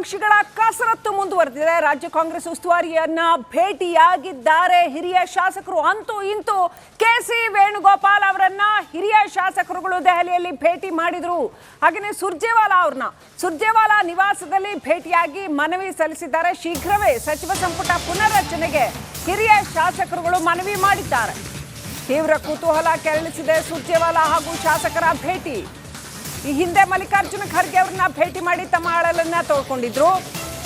ಸಚಿವಾಕಾಂಕ್ಷಿಗಳ ಕಸರತ್ತು ಮುಂದುವರೆದಿದೆ. ರಾಜ್ಯ ಕಾಂಗ್ರೆಸ್ ಉಸ್ತುವಾರಿಯನ್ನ ಭೇಟಿಯಾಗಿದ್ದಾರೆ ಹಿರಿಯ ಶಾಸಕರು. ಅಂತೂ ಇಂತೂ ಕೆಸಿ ವೇಣುಗೋಪಾಲ್ ಅವರನ್ನ ಹಿರಿಯ ಶಾಸಕರುಗಳು ದೆಹಲಿಯಲ್ಲಿ ಭೇಟಿ ಮಾಡಿದ್ರು. ಹಾಗೆಯೇ ಸುರ್ಜೇವಾಲಾ ನಿವಾಸದಲ್ಲಿ ಭೇಟಿಯಾಗಿ ಮನವಿ ಸಲ್ಲಿಸಿದ್ದಾರೆ. ಶೀಘ್ರವೇ ಸಚಿವ ಸಂಪುಟ ಪುನರ್ರಚನೆಗೆ ಹಿರಿಯ ಶಾಸಕರುಗಳು ಮನವಿ ಮಾಡಿದ್ದಾರೆ. ತೀವ್ರ ಕುತೂಹಲ ಕೆರಳಿಸಿದೆ ಸುರ್ಜೇವಾಲಾ ಹಾಗೂ ಶಾಸಕರ ಭೇಟಿ. ಈ ಹಿಂದೆ ಮಲ್ಲಿಕಾರ್ಜುನ ಖರ್ಗೆ ಅವರನ್ನ ಭೇಟಿ ಮಾಡಿ ತಮ್ಮ ಅಳಲನ್ನ ತೋಡ್ಕೊಂಡಿದ್ರು.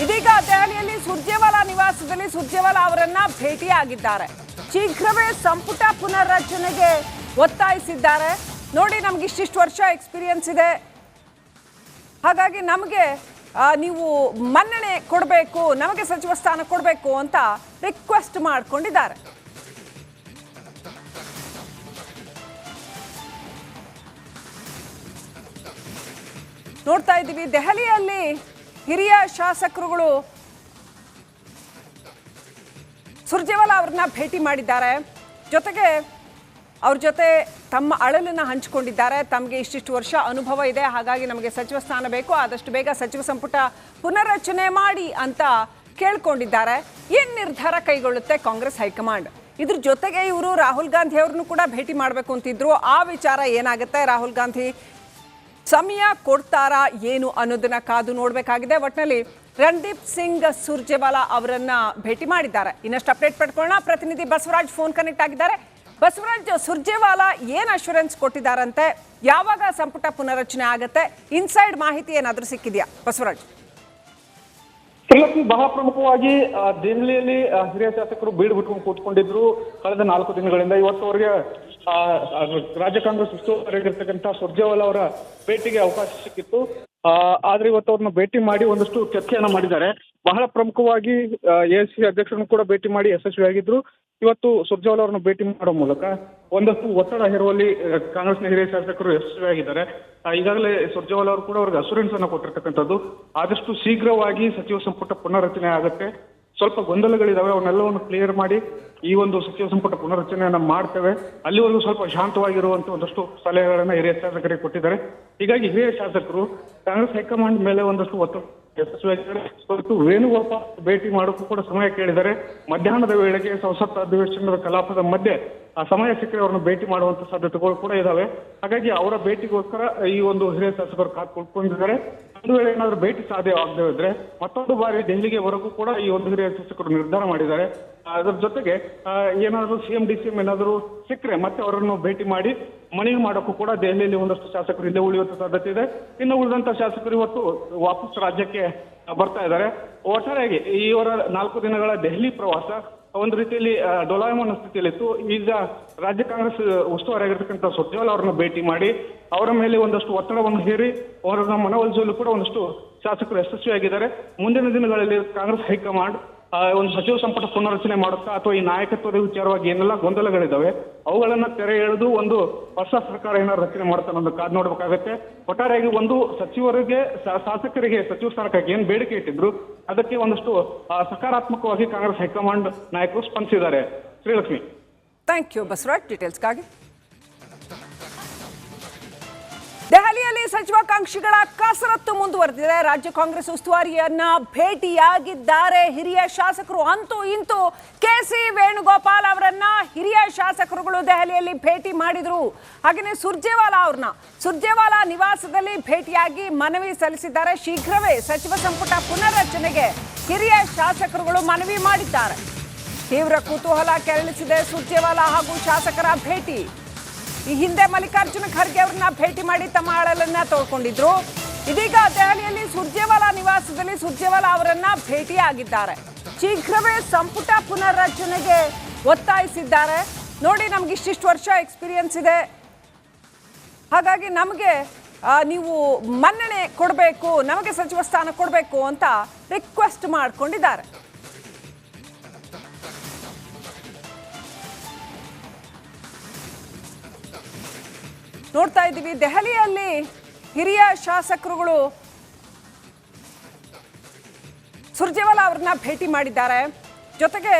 ಇದೀಗ ದೆಹಲಿಯಲ್ಲಿ ಸುರ್ಜೇವಾಲಾ ನಿವಾಸದಲ್ಲಿ ಸುರ್ಜೇವಾಲಾ ಅವರನ್ನ ಭೇಟಿಯಾಗಿದ್ದಾರೆ. ಶೀಘ್ರವೇ ಸಂಪುಟ ಪುನರ್ರಚನೆಗೆ ಒತ್ತಾಯಿಸಿದ್ದಾರೆ. ನೋಡಿ, ನಮ್ಗೆ ಇಷ್ಟಿಷ್ಟು ವರ್ಷ ಎಕ್ಸ್ಪೀರಿಯನ್ಸ್ ಇದೆ, ಹಾಗಾಗಿ ನಮಗೆ ನೀವು ಮನ್ನಣೆ ಕೊಡಬೇಕು, ನಮಗೆ ಸಚಿವ ಸ್ಥಾನ ಕೊಡಬೇಕು ಅಂತ ರಿಕ್ವೆಸ್ಟ್ ಮಾಡ್ಕೊಂಡಿದ್ದಾರೆ. ನೋಡ್ತಾ ಇದ್ದೀವಿ, ದೆಹಲಿಯಲ್ಲಿ ಹಿರಿಯ ಶಾಸಕರುಗಳು ಸುರ್ಜೇವಾಲಾ ಅವರನ್ನ ಭೇಟಿ ಮಾಡಿದ್ದಾರೆ. ಜೊತೆಗೆ ಅವ್ರ ಜೊತೆ ತಮ್ಮ ಅಳಲನ್ನು ಹಂಚಿಕೊಂಡಿದ್ದಾರೆ. ತಮಗೆ ಇಷ್ಟಿಷ್ಟು ವರ್ಷ ಅನುಭವ ಇದೆ, ಹಾಗಾಗಿ ನಮಗೆ ಸಚಿವ ಸ್ಥಾನ ಬೇಕು, ಆದಷ್ಟು ಬೇಗ ಸಚಿವ ಸಂಪುಟ ಪುನರ್ರಚನೆ ಮಾಡಿ ಅಂತ ಕೇಳ್ಕೊಂಡಿದ್ದಾರೆ. ಏನು ನಿರ್ಧಾರ ಕೈಗೊಳ್ಳುತ್ತೆ ಕಾಂಗ್ರೆಸ್ ಹೈಕಮಾಂಡ್? ಇದ್ರ ಜೊತೆಗೆ ಇವರು ರಾಹುಲ್ ಗಾಂಧಿ ಅವ್ರನ್ನು ಕೂಡ ಭೇಟಿ ಮಾಡಬೇಕು ಅಂತಿದ್ರು. ಆ ವಿಚಾರ ಏನಾಗುತ್ತೆ? ರಾಹುಲ್ ಗಾಂಧಿ ಸಮಯ ಕೊಡ್ತಾರಾ ಏನು ಅನ್ನೋದನ್ನ ಕಾದು ನೋಡಬೇಕಾಗಿದೆ. ಒಟ್ಟಿನಲ್ಲಿ ರಣದೀಪ್ ಸಿಂಗ್ ಸುರ್ಜೇವಾಲಾ ಅವರನ್ನ ಭೇಟಿ ಮಾಡಿದ್ದಾರೆ. ಇನ್ನಷ್ಟು ಅಪ್ಡೇಟ್ ಪಡ್ಕೊಳ್ಳೋಣ. ಪ್ರತಿನಿಧಿ ಬಸವರಾಜ್ ಫೋನ್ ಕನೆಕ್ಟ್ ಆಗಿದ್ದಾರೆ. ಬಸವರಾಜ್, ಸುರ್ಜೇವಾಲಾ ಏನು ಅಶ್ಯೂರೆನ್ಸ್ ಕೊಟ್ಟಿದ್ದಾರಂತೆ? ಯಾವಾಗ ಸಂಪುಟ ಪುನರ್ರಚನೆ ಆಗುತ್ತೆ? ಇನ್ಸೈಡ್ ಮಾಹಿತಿ ಏನಾದರೂ ಸಿಕ್ಕಿದೆಯಾ ಬಸವರಾಜ್? ಶ್ರೀಲಕ್ಷ್ಮಿ, ಬಹಳ ಪ್ರಮುಖವಾಗಿ ದೆಹಲಿಯಲ್ಲಿ ಹಿರಿಯ ಶಾಸಕರು ಬೀಡು ಬಿಟ್ಕೊಂಡು ಕೂತ್ಕೊಂಡಿದ್ರು ಕಳೆದ 4 ದಿನಗಳಿಂದ. ಇವತ್ತುವರೆಗೆ ರಾಜ್ಯ ಕಾಂಗ್ರೆಸ್ ಉಸ್ತುವಾರಿಯಾಗಿರ್ತಕ್ಕಂಥ ಸುರ್ಜೇವಾಲಾ ಅವರ ಭೇಟಿಗೆ ಅವಕಾಶ ಸಿಕ್ಕಿತ್ತು. ಆದ್ರೆ ಇವತ್ತು ಅವ್ರನ್ನ ಭೇಟಿ ಮಾಡಿ ಒಂದಷ್ಟು ಚರ್ಚೆಯನ್ನ ಮಾಡಿದ್ದಾರೆ. ಬಹಳ ಪ್ರಮುಖವಾಗಿ ಎಐಸಿಸಿ ಅಧ್ಯಕ್ಷರನ್ನು ಕೂಡ ಭೇಟಿ ಮಾಡಿ ಯಶಸ್ವಿಯಾಗಿದ್ರು. ಇವತ್ತು ಸುರ್ಜೇವಾಲಾ ಅವರನ್ನು ಭೇಟಿ ಮಾಡೋ ಮೂಲಕ ಒಂದಷ್ಟು ಒತ್ತಡ ಹೇರುವಲ್ಲಿ ಕಾಂಗ್ರೆಸ್ನ ಹಿರಿಯ ಶಾಸಕರು ಯಶಸ್ವಿಯಾಗಿದ್ದಾರೆ. ಈಗಾಗಲೇ ಸುರ್ಜೇವಾಲಾ ಅವರು ಕೂಡ ಅವ್ರಿಗೆ ಅಶ್ಯೂರೆನ್ಸ್ ಅನ್ನ ಕೊಟ್ಟಿರ್ತಕ್ಕಂಥದ್ದು. ಆದಷ್ಟು ಶೀಘ್ರವಾಗಿ ಸಚಿವ ಸಂಪುಟ ಪುನರ್ರಚನೆ ಆಗುತ್ತೆ. ಸ್ವಲ್ಪ ಗೊಂದಲಗಳಿದಾವೆ, ಅವನ್ನೆಲ್ಲವನ್ನು ಕ್ಲಿಯರ್ ಮಾಡಿ ಈ ಒಂದು ಸಚಿವ ಸಂಪುಟ ಪುನರ್ರಚನೆಯನ್ನ ಮಾಡ್ತೇವೆ. ಅಲ್ಲಿವರೆಗೂ ಸ್ವಲ್ಪ ಶಾಂತವಾಗಿರುವಂತ ಒಂದಷ್ಟು ಸಲಹೆಗಳನ್ನ ಹಿರಿಯ ಶಾಸಕರಿಗೆ ಕೊಟ್ಟಿದ್ದಾರೆ. ಹೀಗಾಗಿ ಹಿರಿಯ ಶಾಸಕರು ಕಾಂಗ್ರೆಸ್ ಹೈಕಮಾಂಡ್ ಮೇಲೆ ಒಂದಷ್ಟು ಒತ್ತಡ ಯಶಸ್ವಿಯಾಗಿದ್ದಾರೆ. ಇವತ್ತು ವೇಣುಗೋಪಾಲ್ ಭೇಟಿ ಮಾಡೋಕ್ಕೂ ಕೂಡ ಸಮಯ ಕೇಳಿದ್ದಾರೆ. ಮಧ್ಯಾಹ್ನದ ವೇಳೆಗೆ ಸಂಸತ್ ಅಧಿವೇಶನದ ಕಲಾಪದ ಮಧ್ಯೆ ಆ ಸಮಯ ಸಿಕ್ಕರೆ ಅವರನ್ನು ಭೇಟಿ ಮಾಡುವಂತ ಸಾಧ್ಯತೆಗಳು ಕೂಡ ಇದಾವೆ. ಹಾಗಾಗಿ ಅವರ ಭೇಟಿಗೋಸ್ಕರ ಈ ಒಂದು ಹಿರಿಯ ಶಾಸಕರು ಕಾತ್ಕೊಂಡಿದ್ದಾರೆ. ಒಂದು ವೇಳೆ ಏನಾದರೂ ಭೇಟಿ ಸಾಧ್ಯವಾಗದೇ ಇದ್ರೆ ಮತ್ತೊಂದು ಬಾರಿ ದೆಹಲಿಗೆ ವರೆಗೂ ಕೂಡ ಈ ಒಂದು ಹಿರಿಯ ಶಾಸಕರು ನಿರ್ಧಾರ ಮಾಡಿದ್ದಾರೆ. ಅದರ ಜೊತೆಗೆ ಏನಾದರೂ ಸಿಎಂ ಡಿಸಿಎಂ ಏನಾದರೂ ಸಿಕ್ಕರೆ ಮತ್ತೆ ಅವರನ್ನು ಭೇಟಿ ಮಾಡಿ ಮನವಿ ಮಾಡೋಕ್ಕೂ ಕೂಡ ದೆಹಲಿಯಲ್ಲಿ ಒಂದಷ್ಟು ಶಾಸಕರು ಇಲ್ಲೇ ಉಳಿಯುವಂತ ಸಾಧ್ಯತೆ ಇದೆ. ಇನ್ನು ಉಳಿದಂತ ಶಾಸಕರು ಇವತ್ತು ವಾಪಸ್ ರಾಜ್ಯಕ್ಕೆ ಬರ್ತಾ ಇದ್ದಾರೆ. ಒಟ್ಟಾರೆಯಾಗಿ ಇವರ 4 ದಿನಗಳ ದೆಹಲಿ ಪ್ರವಾಸ ಒಂದು ರೀತಿಯಲ್ಲಿ ಡೋಲಾಯಮಾನ ಸ್ಥಿತಿಯಲ್ಲಿತ್ತು. ಈಗ ರಾಜ್ಯ ಕಾಂಗ್ರೆಸ್ ಉಸ್ತುವಾರಿಯಾಗಿರ್ತಕ್ಕಂಥ ಸುರ್ಜೇವಾಲಾ ಅವರನ್ನ ಭೇಟಿ ಮಾಡಿ ಅವರ ಮೇಲೆ ಒಂದಷ್ಟು ಒತ್ತಡವನ್ನು ಹೇರಿ ಅವರನ್ನ ಮನವೊಲಿಸಲು ಕೂಡ ಒಂದಷ್ಟು ಶಾಸಕರು ಯಶಸ್ವಿಯಾಗಿದ್ದಾರೆ. ಮುಂದಿನ ದಿನಗಳಲ್ಲಿ ಕಾಂಗ್ರೆಸ್ ಹೈಕಮಾಂಡ್ ಒಂದು ಸಚಿವ ಸಂಪುಟ ಪುನರ್ರಚನೆ ಮಾಡುತ್ತಾ ಅಥವಾ ಈ ನಾಯಕತ್ವದ ವಿಚಾರವಾಗಿ ಏನೆಲ್ಲ ಗೊಂದಲಗಳಿದಾವೆ ಅವುಗಳನ್ನ ತೆರೆ ಎಳೆದು ಒಂದು ಹೊಸ ಸರ್ಕಾರ ಏನಾದ್ರು ರಚನೆ ಮಾಡುತ್ತೆ ಅನ್ನೋದು ಕಾದು ನೋಡ್ಬೇಕಾಗತ್ತೆ. ಒಟ್ಟಾರೆಯಾಗಿ ಒಂದು ಸಚಿವರಿಗೆ ಶಾಸಕರಿಗೆ ಸಚಿವ ಸ್ಥಾನಕ್ಕಾಗಿ ಏನ್ ಬೇಡಿಕೆ ಇಟ್ಟಿದ್ರು ಅದಕ್ಕೆ ಒಂದಷ್ಟು ಸಕಾರಾತ್ಮಕವಾಗಿ ಕಾಂಗ್ರೆಸ್ ಹೈಕಮಾಂಡ್ ನಾಯಕರು ಸ್ಪಂದಿಸಿದ್ದಾರೆ. ಶ್ರೀಲಕ್ಷ್ಮಿ, ಥ್ಯಾಂಕ್ ಯು ಬಸವರಾಜ್ ಡೀಟೇಲ್ಸ್ಗಾಗಿ. ದೆಹಲಿಯಲ್ಲಿ ಸಚಿವಾಕಾಂಕ್ಷಿಗಳ ಕಸರತ್ತು ಮುಂದುವರೆದಿದೆ. ರಾಜ್ಯ ಕಾಂಗ್ರೆಸ್ ಉಸ್ತುವಾರಿಯನ್ನ ಭೇಟಿಯಾಗಿದ್ದಾರೆ ಹಿರಿಯ ಶಾಸಕರು. ಅಂತೂ ಇಂತೂ ಕೆಸಿ ವೇಣುಗೋಪಾಲ್ ಅವರನ್ನ ಹಿರಿಯ ಶಾಸಕರುಗಳು ದೆಹಲಿಯಲ್ಲಿ ಭೇಟಿ ಮಾಡಿದ್ರು. ಹಾಗೆಯೇ ಸುರ್ಜೇವಾಲಾ ನಿವಾಸದಲ್ಲಿ ಭೇಟಿಯಾಗಿ ಮನವಿ ಸಲ್ಲಿಸಿದ್ದಾರೆ. ಶೀಘ್ರವೇ ಸಚಿವ ಸಂಪುಟ ಪುನರ್ರಚನೆಗೆ ಹಿರಿಯ ಶಾಸಕರುಗಳು ಮನವಿ ಮಾಡಿದ್ದಾರೆ. ತೀವ್ರ ಕುತೂಹಲ ಕೆರಳಿಸಿದೆ ಸುರ್ಜೇವಾಲಾ ಹಾಗೂ ಶಾಸಕರ ಭೇಟಿ. ಈ ಹಿಂದೆ ಮಲ್ಲಿಕಾರ್ಜುನ ಖರ್ಗೆ ಅವರನ್ನ ಭೇಟಿ ಮಾಡಿ ತಮ್ಮ ಅಳಲನ್ನ ತೋಡ್ಕೊಂಡಿದ್ರು. ಇದೀಗ ದೆಹಲಿಯಲ್ಲಿ ಸುರ್ಜೇವಾಲಾ ನಿವಾಸದಲ್ಲಿ ಸುರ್ಜೇವಾಲಾ ಅವರನ್ನ ಭೇಟಿಯಾಗಿದ್ದಾರೆ. ಶೀಘ್ರವೇ ಸಂಪುಟ ಪುನರ್ರಚನೆಗೆ ಒತ್ತಾಯಿಸಿದ್ದಾರೆ. ನೋಡಿ, ನಮ್ಗೆ ಇಷ್ಟಿಷ್ಟು ವರ್ಷ ಎಕ್ಸ್ಪೀರಿಯನ್ಸ್ ಇದೆ, ಹಾಗಾಗಿ ನಮಗೆ ನೀವು ಮನ್ನಣೆ ಕೊಡಬೇಕು, ನಮಗೆ ಸಚಿವ ಸ್ಥಾನ ಕೊಡಬೇಕು ಅಂತ ರಿಕ್ವೆಸ್ಟ್ ಮಾಡ್ಕೊಂಡಿದ್ದಾರೆ. ನೋಡ್ತಾ ಇದ್ದೀವಿ, ದೆಹಲಿಯಲ್ಲಿ ಹಿರಿಯ ಶಾಸಕರುಗಳು ಸುರ್ಜೇವಾಲಾ ಅವರನ್ನ ಭೇಟಿ ಮಾಡಿದ್ದಾರೆ. ಜೊತೆಗೆ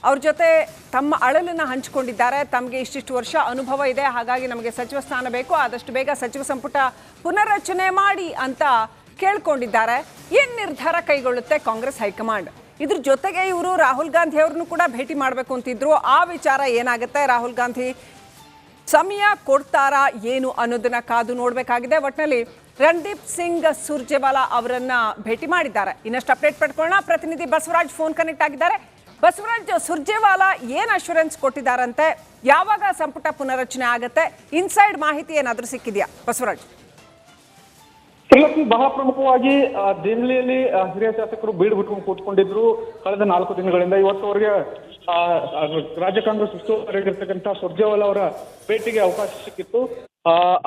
ಅವ್ರ ಜೊತೆ ತಮ್ಮ ಅಳಲನ್ನು ಹಂಚಿಕೊಂಡಿದ್ದಾರೆ. ತಮಗೆ ಇಷ್ಟಿಷ್ಟು ವರ್ಷ ಅನುಭವ ಇದೆ, ಹಾಗಾಗಿ ನಮಗೆ ಸಚಿವ ಸ್ಥಾನ ಬೇಕು, ಆದಷ್ಟು ಬೇಗ ಸಚಿವ ಸಂಪುಟ ಪುನರ್ರಚನೆ ಮಾಡಿ ಅಂತ ಕೇಳ್ಕೊಂಡಿದ್ದಾರೆ. ಏನ್ ನಿರ್ಧಾರ ಕೈಗೊಳ್ಳುತ್ತೆ ಕಾಂಗ್ರೆಸ್ ಹೈಕಮಾಂಡ್? ಇದ್ರ ಜೊತೆಗೆ ಇವರು ರಾಹುಲ್ ಗಾಂಧಿ ಅವ್ರನ್ನು ಕೂಡ ಭೇಟಿ ಮಾಡಬೇಕು ಅಂತಿದ್ರು. ಆ ವಿಚಾರ ಏನಾಗುತ್ತೆ? ರಾಹುಲ್ ಗಾಂಧಿ ಸಮಯ ಕೊಡ್ತಾರಾ ಏನು ಅನ್ನೋದನ್ನ ಕಾದು ನೋಡಬೇಕಾಗಿದೆ. ಒಟ್ಟಿನಲ್ಲಿ ರಣದೀಪ್ ಸಿಂಗ್ ಸುರ್ಜೇವಾಲಾ ಅವರನ್ನ ಭೇಟಿ ಮಾಡಿದ್ದಾರೆ. ಇನ್ನಷ್ಟು ಅಪ್ಡೇಟ್ ಪಡ್ಕೊಳ್ಳೋಣ. ಪ್ರತಿನಿಧಿ ಬಸವರಾಜ್ ಫೋನ್ ಕನೆಕ್ಟ್ ಆಗಿದ್ದಾರೆ. ಬಸವರಾಜ್, ಸುರ್ಜೇವಾಲಾ ಏನ್ ಅಶ್ಯೂರೆನ್ಸ್ ಕೊಟ್ಟಿದ್ದಾರಂತೆ? ಯಾವಾಗ ಸಂಪುಟ ಪುನರಚನೆ ಆಗುತ್ತೆ? ಇನ್ಸೈಡ್ ಮಾಹಿತಿ ಏನಾದರೂ ಸಿಕ್ಕಿದೆಯಾ ಬಸವರಾಜ್? ಶ್ರೀಲಕ್ಷ್ಮಿ, ಬಹಳ ಪ್ರಮುಖವಾಗಿ ದೆಹಲಿಯಲ್ಲಿ ಹಿರಿಯ ಶಾಸಕರು ಬೀಡು ಬಿಟ್ಕೊಂಡು ಕೂತ್ಕೊಂಡಿದ್ರು ಕಳೆದ 4 ದಿನಗಳಿಂದ. ಇವತ್ತವರೆಗೆ ರಾಜ್ಯ ಕಾಂಗ್ರೆಸ್ ಉಸ್ತುವಾರಿಯಾಗಿರ್ತಕ್ಕಂಥ ಸುರ್ಜೇವಾಲಾ ಅವರ ಭೇಟಿಗೆ ಅವಕಾಶ ಸಿಕ್ಕಿತ್ತು.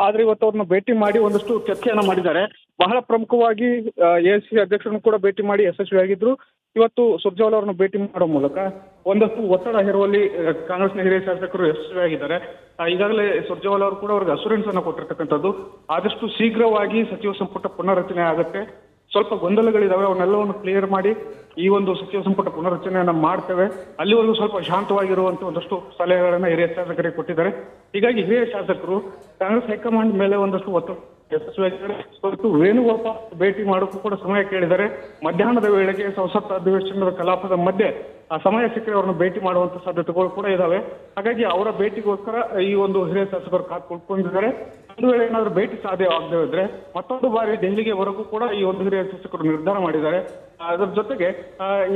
ಆದ್ರೆ ಇವತ್ತು ಅವ್ರನ್ನ ಭೇಟಿ ಮಾಡಿ ಒಂದಷ್ಟು ಚರ್ಚೆಯನ್ನ ಮಾಡಿದ್ದಾರೆ. ಬಹಳ ಪ್ರಮುಖವಾಗಿ ಎಐಸಿಸಿ ಅಧ್ಯಕ್ಷರನ್ನು ಕೂಡ ಭೇಟಿ ಮಾಡಿ ಯಶಸ್ವಿಯಾಗಿದ್ರು. ಇವತ್ತು ಸುರ್ಜೇವಾಲಾ ಅವರನ್ನು ಭೇಟಿ ಮಾಡೋ ಮೂಲಕ ಒಂದಷ್ಟು ಒತ್ತಡ ಹೇರುವಲ್ಲಿ ಕಾಂಗ್ರೆಸ್ನ ಹಿರಿಯ ಶಾಸಕರು ಯಶಸ್ವಿಯಾಗಿದ್ದಾರೆ. ಈಗಾಗಲೇ ಸುರ್ಜೇವಾಲಾ ಅವರು ಕೂಡ ಅವ್ರಿಗೆ ಅಶ್ಯೂರೆನ್ಸ್ ಅನ್ನು ಕೊಟ್ಟಿರ್ತಕ್ಕಂಥದ್ದು. ಆದಷ್ಟು ಶೀಘ್ರವಾಗಿ ಸಚಿವ ಸಂಪುಟ ಪುನರ್ರಚನೆ ಆಗುತ್ತೆ. ಸ್ವಲ್ಪ ಗೊಂದಲಗಳಿದಾವೆ, ಅವನ್ನೆಲ್ಲವನ್ನು ಕ್ಲಿಯರ್ ಮಾಡಿ ಈ ಒಂದು ಸಚಿವ ಸಂಪುಟ ಪುನರ್ರಚನೆಯನ್ನ ಮಾಡ್ತೇವೆ. ಅಲ್ಲಿವರೆಗೂ ಸ್ವಲ್ಪ ಶಾಂತವಾಗಿರುವಂತ ಒಂದಷ್ಟು ಸಲಹೆಗಳನ್ನ ಹಿರಿಯ ಶಾಸಕರಿಗೆ ಕೊಟ್ಟಿದ್ದಾರೆ. ಹೀಗಾಗಿ ಹಿರಿಯ ಶಾಸಕರು ಕಾಂಗ್ರೆಸ್ ಹೈಕಮಾಂಡ್ ಮೇಲೆ ಒಂದಷ್ಟು ಒತ್ತಡ ಯಶಸ್ವಿಯಾಗಿದ್ದಾರೆ. ಇವತ್ತು ವೇಣುಗೋಪಾಲ್ ಭೇಟಿ ಮಾಡೋಕ್ಕೂ ಕೂಡ ಸಮಯ ಕೇಳಿದ್ದಾರೆ. ಮಧ್ಯಾಹ್ನದ ವೇಳೆಗೆ ಸಂಸತ್ ಅಧಿವೇಶನದ ಕಲಾಪದ ಮಧ್ಯೆ ಆ ಸಮಯ ಸಿಕ್ಕರೆ ಅವ್ರನ್ನ ಭೇಟಿ ಮಾಡುವಂತ ಸಾಧ್ಯತೆಗಳು ಕೂಡ ಇದಾವೆ. ಹಾಗಾಗಿ ಅವರ ಭೇಟಿಗೋಸ್ಕರ ಈ ಒಂದು ಹಿರಿಯ ಶಾಸಕರು ಕಾತ್ಕೊಳ್ಕೊಂಡಿದ್ದಾರೆ. ಒಂದು ವೇಳೆ ಏನಾದರೂ ಭೇಟಿ ಸಾಧ್ಯ ಆಗದೆ ಇದ್ರೆ ಮತ್ತೊಂದು ಬಾರಿ ದೆಹಲಿಗೆ ವರೆಗೂ ಕೂಡ ಈ ಒಂದು ಹಿರಿಯ ಶಾಸಕರು ನಿರ್ಧಾರ ಮಾಡಿದ್ದಾರೆ. ಅದರ ಜೊತೆಗೆ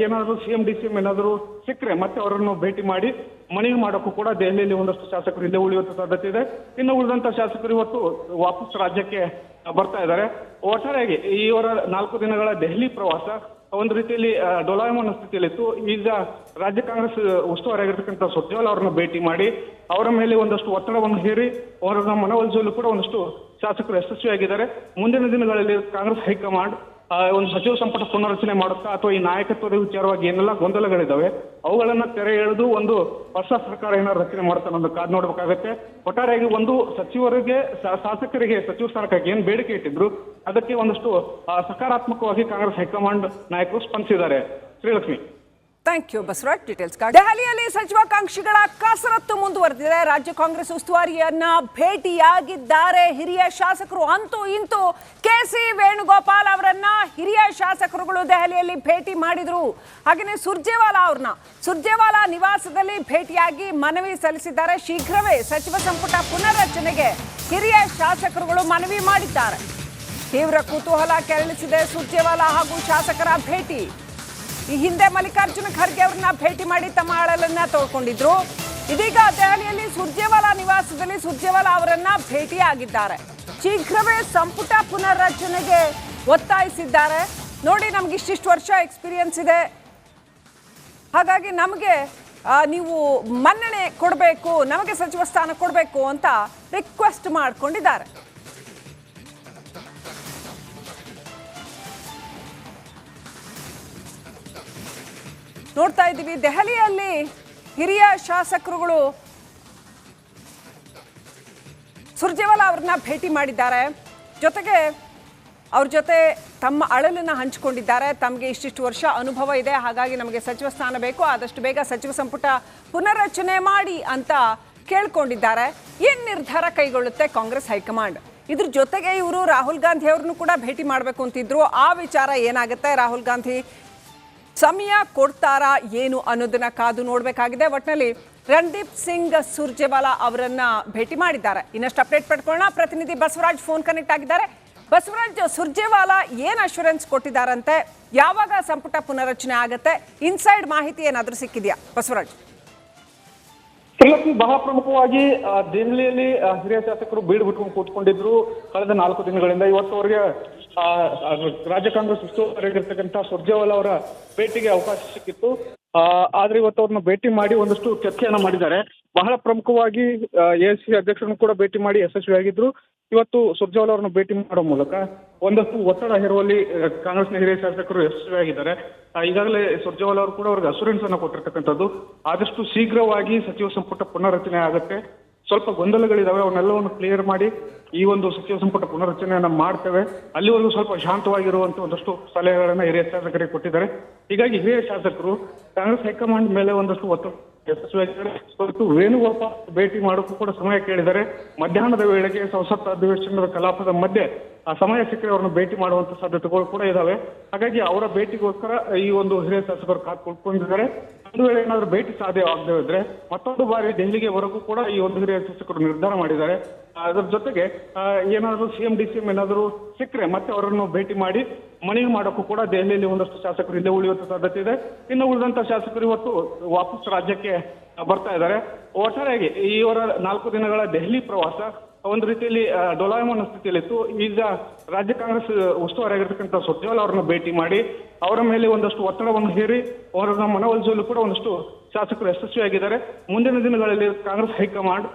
ಏನಾದರೂ ಸಿಎಂ ಡಿಸಿಎಂ ಏನಾದರೂ ಸಿಕ್ಕರೆ ಮತ್ತೆ ಅವರನ್ನು ಭೇಟಿ ಮಾಡಿ ಮನವಿ ಮಾಡೋಕ್ಕೂ ಕೂಡ ದೆಹಲಿಯಲ್ಲಿ ಒಂದಷ್ಟು ಶಾಸಕರು ಇಲ್ಲೇ ಉಳಿಯುವಂತ ಸಾಧ್ಯತೆ ಇದೆ. ಇನ್ನು ಉಳಿದಂತ ಶಾಸಕರು ಇವತ್ತು ವಾಪಸ್ ರಾಜ್ಯಕ್ಕೆ ಬರ್ತಾ ಇದ್ದಾರೆ. ಒಟ್ಟಾರೆಯಾಗಿ ಇವರ 4 ದಿನಗಳ ದೆಹಲಿ ಪ್ರವಾಸ ಒಂದು ರೀತಿಯಲ್ಲಿ ಡೋಲಾಯಮಾನ ಸ್ಥಿತಿಯಲ್ಲಿತ್ತು. ಈಗ ರಾಜ್ಯ ಕಾಂಗ್ರೆಸ್ ಉಸ್ತುವಾರಿಯಾಗಿರ್ತಕ್ಕಂಥ ಸುರ್ಜೇವಾಲಾ ಅವರನ್ನ ಭೇಟಿ ಮಾಡಿ ಅವರ ಮೇಲೆ ಒಂದಷ್ಟು ಒತ್ತಡವನ್ನು ಹೇರಿ ಅವರನ್ನ ಮನವೊಲಿಸಲು ಕೂಡ ಒಂದಷ್ಟು ಶಾಸಕರು ಯಶಸ್ವಿಯಾಗಿದ್ದಾರೆ. ಮುಂದಿನ ದಿನಗಳಲ್ಲಿ ಕಾಂಗ್ರೆಸ್ ಹೈಕಮಾಂಡ್ ಒಂದು ಸಚಿವ ಸಂಪುಟ ಪುನರ್ರಚನೆ ಮಾಡುತ್ತಾ ಅಥವಾ ಈ ನಾಯಕತ್ವದ ವಿಚಾರವಾಗಿ ಏನೆಲ್ಲ ಗೊಂದಲಗಳಿದಾವೆ ಅವುಗಳನ್ನ ತೆರೆ ಎಳೆದು ಒಂದು ಹೊಸ ಸರ್ಕಾರ ಏನಾದ್ರು ರಚನೆ ಮಾಡ್ತಾನೆ ಅನ್ನೋದು ಕಾದು ನೋಡ್ಬೇಕಾಗತ್ತೆ. ಒಟ್ಟಾರೆಯಾಗಿ ಒಂದು ಸಚಿವರಿಗೆ ಶಾಸಕರಿಗೆ ಸಚಿವ ಸ್ಥಾನಕ್ಕಾಗಿ ಏನ್ ಬೇಡಿಕೆ ಇಟ್ಟಿದ್ರು ಅದಕ್ಕೆ ಒಂದಷ್ಟು ಸಕಾರಾತ್ಮಕವಾಗಿ ಕಾಂಗ್ರೆಸ್ ಹೈಕಮಾಂಡ್ ನಾಯಕರು ಸ್ಪಂದಿಸಿದ್ದಾರೆ. Srilakshmi, thank you Basavaraj. Details. ದೆಹಲಿಯಲ್ಲಿ ಸಚಿವಾಕಾಂಕ್ಷಿಗಳ ಕಸರತ್ತು ಮುಂದುವರೆದಿದೆ. ರಾಜ್ಯ ಕಾಂಗ್ರೆಸ್ ಉಸ್ತುವಾರಿಯನ್ನ ಭೇಟಿಯಾಗಿದ್ದಾರೆ ಹಿರಿಯ ಶಾಸಕರು. ಅಂತೂ ಇಂತೂ ಕೆಸಿ ವೇಣುಗೋಪಾಲ್ ಅವರನ್ನ ಹಿರಿಯ ಶಾಸಕರುಗಳು ದೆಹಲಿಯಲ್ಲಿ ಭೇಟಿ ಮಾಡಿದ್ರು. ಹಾಗೆಯೇ ಸುರ್ಜೇವಾಲಾ ನಿವಾಸದಲ್ಲಿ ಭೇಟಿಯಾಗಿ ಮನವಿ ಸಲ್ಲಿಸಿದ್ದಾರೆ. ಶೀಘ್ರವೇ ಸಚಿವ ಸಂಪುಟ ಪುನರ್ರಚನೆಗೆ ಹಿರಿಯ ಶಾಸಕರುಗಳು ಮನವಿ ಮಾಡಿದ್ದಾರೆ. ತೀವ್ರ ಕುತೂಹಲ ಕೆರಳಿಸಿದೆ ಸುರ್ಜೇವಾಲಾ ಹಾಗೂ ಶಾಸಕರ ಭೇಟಿ. ಈ ಹಿಂದೆ ಮಲ್ಲಿಕಾರ್ಜುನ ಖರ್ಗೆ ಅವರನ್ನ ಭೇಟಿ ಮಾಡಿ ತಮ್ಮ ಅಳಲನ್ನ ತೋಡ್ಕೊಂಡಿದ್ರು. ಇದೀಗ ದೆಹಲಿಯಲ್ಲಿ ಸುರ್ಜೇವಾಲಾ ನಿವಾಸದಲ್ಲಿ ಸುರ್ಜೇವಾಲಾ ಅವರನ್ನ ಭೇಟಿಯಾಗಿದ್ದಾರೆ. ಶೀಘ್ರವೇ ಸಂಪುಟ ಪುನರ್ರಚನೆಗೆ ಒತ್ತಾಯಿಸಿದ್ದಾರೆ. ನೋಡಿ, ನಮ್ಗೆ ಇಷ್ಟಿಷ್ಟು ವರ್ಷ ಎಕ್ಸ್ಪೀರಿಯನ್ಸ್ ಇದೆ, ಹಾಗಾಗಿ ನಮಗೆ ನೀವು ಮನ್ನಣೆ ಕೊಡಬೇಕು, ನಮಗೆ ಸಚಿವ ಸ್ಥಾನ ಕೊಡಬೇಕು ಅಂತ ರಿಕ್ವೆಸ್ಟ್ ಮಾಡ್ಕೊಂಡಿದ್ದಾರೆ. ನೋಡ್ತಾ ಇದ್ದೀವಿ ದೆಹಲಿಯಲ್ಲಿ ಹಿರಿಯ ಶಾಸಕರುಗಳು ಸುರ್ಜೇವಾಲಾ ಅವರನ್ನ ಭೇಟಿ ಮಾಡಿದ್ದಾರೆ. ಜೊತೆಗೆ ಅವ್ರ ಜೊತೆ ತಮ್ಮ ಅಳಲನ್ನು ಹಂಚಿಕೊಂಡಿದ್ದಾರೆ. ತಮಗೆ ಇಷ್ಟಿಷ್ಟು ವರ್ಷ ಅನುಭವ ಇದೆ, ಹಾಗಾಗಿ ನಮಗೆ ಸಚಿವ ಸ್ಥಾನ ಬೇಕು, ಆದಷ್ಟು ಬೇಗ ಸಚಿವ ಸಂಪುಟ ಪುನರ್ರಚನೆ ಮಾಡಿ ಅಂತ ಕೇಳ್ಕೊಂಡಿದ್ದಾರೆ. ಏನ್ ನಿರ್ಧಾರ ಕೈಗೊಳ್ಳುತ್ತೆ ಕಾಂಗ್ರೆಸ್ ಹೈಕಮಾಂಡ್? ಇದ್ರ ಜೊತೆಗೆ ಇವರು ರಾಹುಲ್ ಗಾಂಧಿ ಅವ್ರನ್ನು ಕೂಡ ಭೇಟಿ ಮಾಡಬೇಕು ಅಂತಿದ್ರು. ಆ ವಿಚಾರ ಏನಾಗುತ್ತೆ? ರಾಹುಲ್ ಗಾಂಧಿ ಸಮಯ ಕೊಡ್ತಾರಾ ಏನು ಅನ್ನೋದನ್ನ ಕಾದು ನೋಡಬೇಕಾಗಿದೆ. ಒಟ್ಟಿನಲ್ಲಿ ರಣದೀಪ್ ಸಿಂಗ್ ಸುರ್ಜೇವಾಲಾ ಅವರನ್ನ ಭೇಟಿ ಮಾಡಿದ್ದಾರೆ. ಇನ್ನಷ್ಟು ಅಪ್ಡೇಟ್ ಪಡ್ಕೊಳ್ಳೋಣ. ಪ್ರತಿನಿಧಿ ಬಸವರಾಜ್ ಫೋನ್ ಕನೆಕ್ಟ್ ಆಗಿದ್ದಾರೆ. ಬಸವರಾಜ್, ಸುರ್ಜೇವಾಲಾ ಏನ್ ಅಶ್ಯೂರೆನ್ಸ್ ಕೊಟ್ಟಿದ್ದಾರಂತೆ? ಯಾವಾಗ ಸಂಪುಟ ಪುನರಚನೆ ಆಗುತ್ತೆ? ಇನ್ಸೈಡ್ ಮಾಹಿತಿ ಏನಾದರೂ ಸಿಕ್ಕಿದೆಯಾ ಬಸವರಾಜ್? ಶ್ರೀಲಕ್ಷ್ಮಿ, ಬಹಳ ಪ್ರಮುಖವಾಗಿ ದೆಹಲಿಯಲ್ಲಿ ಹಿರಿಯ ಶಾಸಕರು ಬೀಡು ಬಿಟ್ಕೊಂಡು ಕೂತ್ಕೊಂಡಿದ್ರು ಕಳೆದ 4 ದಿನಗಳಿಂದ. ಇವತ್ತವರೆಗೆ ರಾಜ್ಯ ಕಾಂಗ್ರೆಸ್ ಉಸ್ತುವಾರಿಯಾಗಿರ್ತಕ್ಕಂಥ ಸುರ್ಜೇವಾಲಾ ಅವರ ಭೇಟಿಗೆ ಅವಕಾಶ ಸಿಕ್ಕಿತ್ತು. ಆದ್ರೆ ಇವತ್ತು ಅವ್ರನ್ನ ಭೇಟಿ ಮಾಡಿ ಒಂದಷ್ಟು ಚರ್ಚೆಯನ್ನ ಮಾಡಿದ್ದಾರೆ. ಬಹಳ ಪ್ರಮುಖವಾಗಿ ಎಐಸಿಸಿ ಅಧ್ಯಕ್ಷರನ್ನು ಕೂಡ ಭೇಟಿ ಮಾಡಿ ಯಶಸ್ವಿಯಾಗಿದ್ರು. ಇವತ್ತು ಸುರ್ಜೇವಾಲಾ ಅವರನ್ನು ಭೇಟಿ ಮಾಡೋ ಮೂಲಕ ಒಂದಷ್ಟು ಒತ್ತಡ ಹೇರುವಲ್ಲಿ ಕಾಂಗ್ರೆಸ್ನ ಹಿರಿಯ ಶಾಸಕರು ಯಶಸ್ವಿಯಾಗಿದ್ದಾರೆ. ಈಗಾಗಲೇ ಸುರ್ಜೇವಾಲಾ ಅವರು ಕೂಡ ಅವ್ರಿಗೆ ಅಶ್ಯೂರೆನ್ಸ್ ಅನ್ನು ಕೊಟ್ಟಿರ್ತಕ್ಕಂಥದ್ದು. ಆದಷ್ಟು ಶೀಘ್ರವಾಗಿ ಸಚಿವ ಸಂಪುಟ ಪುನರ್ರಚನೆ ಆಗುತ್ತೆ. ಸ್ವಲ್ಪ ಗೊಂದಲಗಳಿದಾವೆ, ಅವನ್ನೆಲ್ಲವನ್ನು ಕ್ಲಿಯರ್ ಮಾಡಿ ಈ ಒಂದು ಸಚಿವ ಸಂಪುಟ ಪುನರ್ರಚನೆಯನ್ನ ಮಾಡ್ತೇವೆ. ಅಲ್ಲಿವರೆಗೂ ಸ್ವಲ್ಪ ಶಾಂತವಾಗಿರುವಂತ ಒಂದಷ್ಟು ಸಲಹೆಗಳನ್ನ ಹಿರಿಯ ಶಾಸಕರಿಗೆ ಕೊಟ್ಟಿದ್ದಾರೆ. ಹೀಗಾಗಿ ಹಿರಿಯ ಶಾಸಕರು ಕಾಂಗ್ರೆಸ್ ಹೈಕಮಾಂಡ್ ಮೇಲೆ ಒಂದಷ್ಟು ಒತ್ತಡ ಯಶಸ್ವಿಯಾಗಿದ್ದಾರೆ. ಇವತ್ತು ವೇಣುಗೋಪಾಲ್ ಭೇಟಿ ಮಾಡೋಕ್ಕೂ ಕೂಡ ಸಮಯ ಕೇಳಿದ್ದಾರೆ. ಮಧ್ಯಾಹ್ನದ ವೇಳೆಗೆ ಸಂಸತ್ ಅಧಿವೇಶನದ ಕಲಾಪದ ಮಧ್ಯೆ ಆ ಸಮಯ ಸಿಕ್ಕರೆ ಅವರನ್ನು ಭೇಟಿ ಮಾಡುವಂತ ಸಾಧ್ಯತೆಗಳು ಕೂಡ ಇದಾವೆ. ಹಾಗಾಗಿ ಅವರ ಭೇಟಿಗೋಸ್ಕರ ಈ ಒಂದು ಹಿರಿಯ ಶಾಸಕರು ಕಾತ್ಕೊಂಡಿದ್ದಾರೆ. ಒಂದು ವೇಳೆ ಏನಾದರೂ ಭೇಟಿ ಸಾಧ್ಯವಾಗದೇ ಇದ್ರೆ ಮತ್ತೊಂದು ಬಾರಿ ದೆಹಲಿಗೆ ಬರೋಕ್ಕೂ ಕೂಡ ಈ ಒಂದು ಹಿರಿಯ ಶಾಸಕರು ನಿರ್ಧಾರ ಮಾಡಿದ್ದಾರೆ. ಅದರ ಜೊತೆಗೆ ಏನಾದರೂ ಸಿಎಂ ಡಿಸಿಎಂ ಏನಾದರೂ ಸಿಕ್ಕರೆ ಮತ್ತೆ ಅವರನ್ನು ಭೇಟಿ ಮಾಡಿ ಮನವಿ ಮಾಡೋಕ್ಕೂ ಕೂಡ ದೆಹಲಿಯಲ್ಲಿ ಒಂದಷ್ಟು ಶಾಸಕರು ಇಲ್ಲೇ ಉಳಿಯುವಂತ ಸಾಧ್ಯತೆ ಇದೆ. ಇನ್ನು ಉಳಿದಂತ ಶಾಸಕರು ಇವತ್ತು ವಾಪಸ್ ರಾಜ್ಯಕ್ಕೆ ಬರ್ತಾ ಇದ್ದಾರೆ. ಒಟ್ಟಾರೆಯಾಗಿ ಇವರ 4 ದಿನಗಳ ದೆಹಲಿ ಪ್ರವಾಸ ಒಂದು ರೀತಿಯಲ್ಲಿ ಡೋಲಾಯಮಾನ ಸ್ಥಿತಿಯಲ್ಲಿತ್ತು. ಈಗ ರಾಜ್ಯ ಕಾಂಗ್ರೆಸ್ ಉಸ್ತುವಾರಿಯಾಗಿರ್ತಕ್ಕಂಥ ಸುರ್ಜೇವಾಲಾ ಅವರನ್ನ ಭೇಟಿ ಮಾಡಿ ಅವರ ಮೇಲೆ ಒಂದಷ್ಟು ಒತ್ತಡವನ್ನು ಹೇರಿ ಅವರನ್ನ ಮನವೊಲಿಸಲು ಕೂಡ ಒಂದಷ್ಟು ಶಾಸಕರು ಯಶಸ್ವಿಯಾಗಿದ್ದಾರೆ. ಮುಂದಿನ ದಿನಗಳಲ್ಲಿ ಕಾಂಗ್ರೆಸ್ ಹೈಕಮಾಂಡ್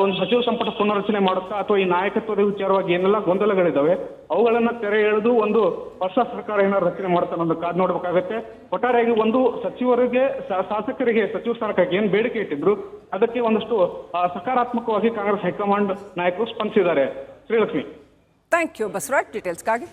ಒಂದು ಸಚಿವ ಸಂಪುಟ ಪುನರ್ರಚನೆ ಮಾಡುತ್ತಾ ಅಥವಾ ಈ ನಾಯಕತ್ವದ ವಿಚಾರವಾಗಿ ಏನೆಲ್ಲ ಗೊಂದಲಗಳಿದ್ದಾವೆ ಅವುಗಳನ್ನ ತೆರೆ ಎಳೆದು ಒಂದು ಹೊಸ ಸರ್ಕಾರ ಏನಾದ್ರು ರಚನೆ ಮಾಡ್ತಾ ಅನ್ನೋದು ಕಾದು ನೋಡ್ಬೇಕಾಗತ್ತೆ. ಒಟ್ಟಾರೆಯಾಗಿ ಒಂದು ಸಚಿವರಿಗೆ ಶಾಸಕರಿಗೆ ಸಚಿವ ಸ್ಥಾನಕ್ಕಾಗಿ ಏನ್ ಬೇಡಿಕೆ ಇಟ್ಟಿದ್ರು ಅದಕ್ಕೆ ಒಂದಷ್ಟು ಸಕಾರಾತ್ಮಕವಾಗಿ ಕಾಂಗ್ರೆಸ್ ಹೈಕಮಾಂಡ್ ನಾಯಕರು ಸ್ಪಂದಿಸಿದ್ದಾರೆ. ಶ್ರೀಲಕ್ಷ್ಮಿ. Thank you Basavaraj ಡೀಟೇಲ್ಸ್ಗಾಗಿ.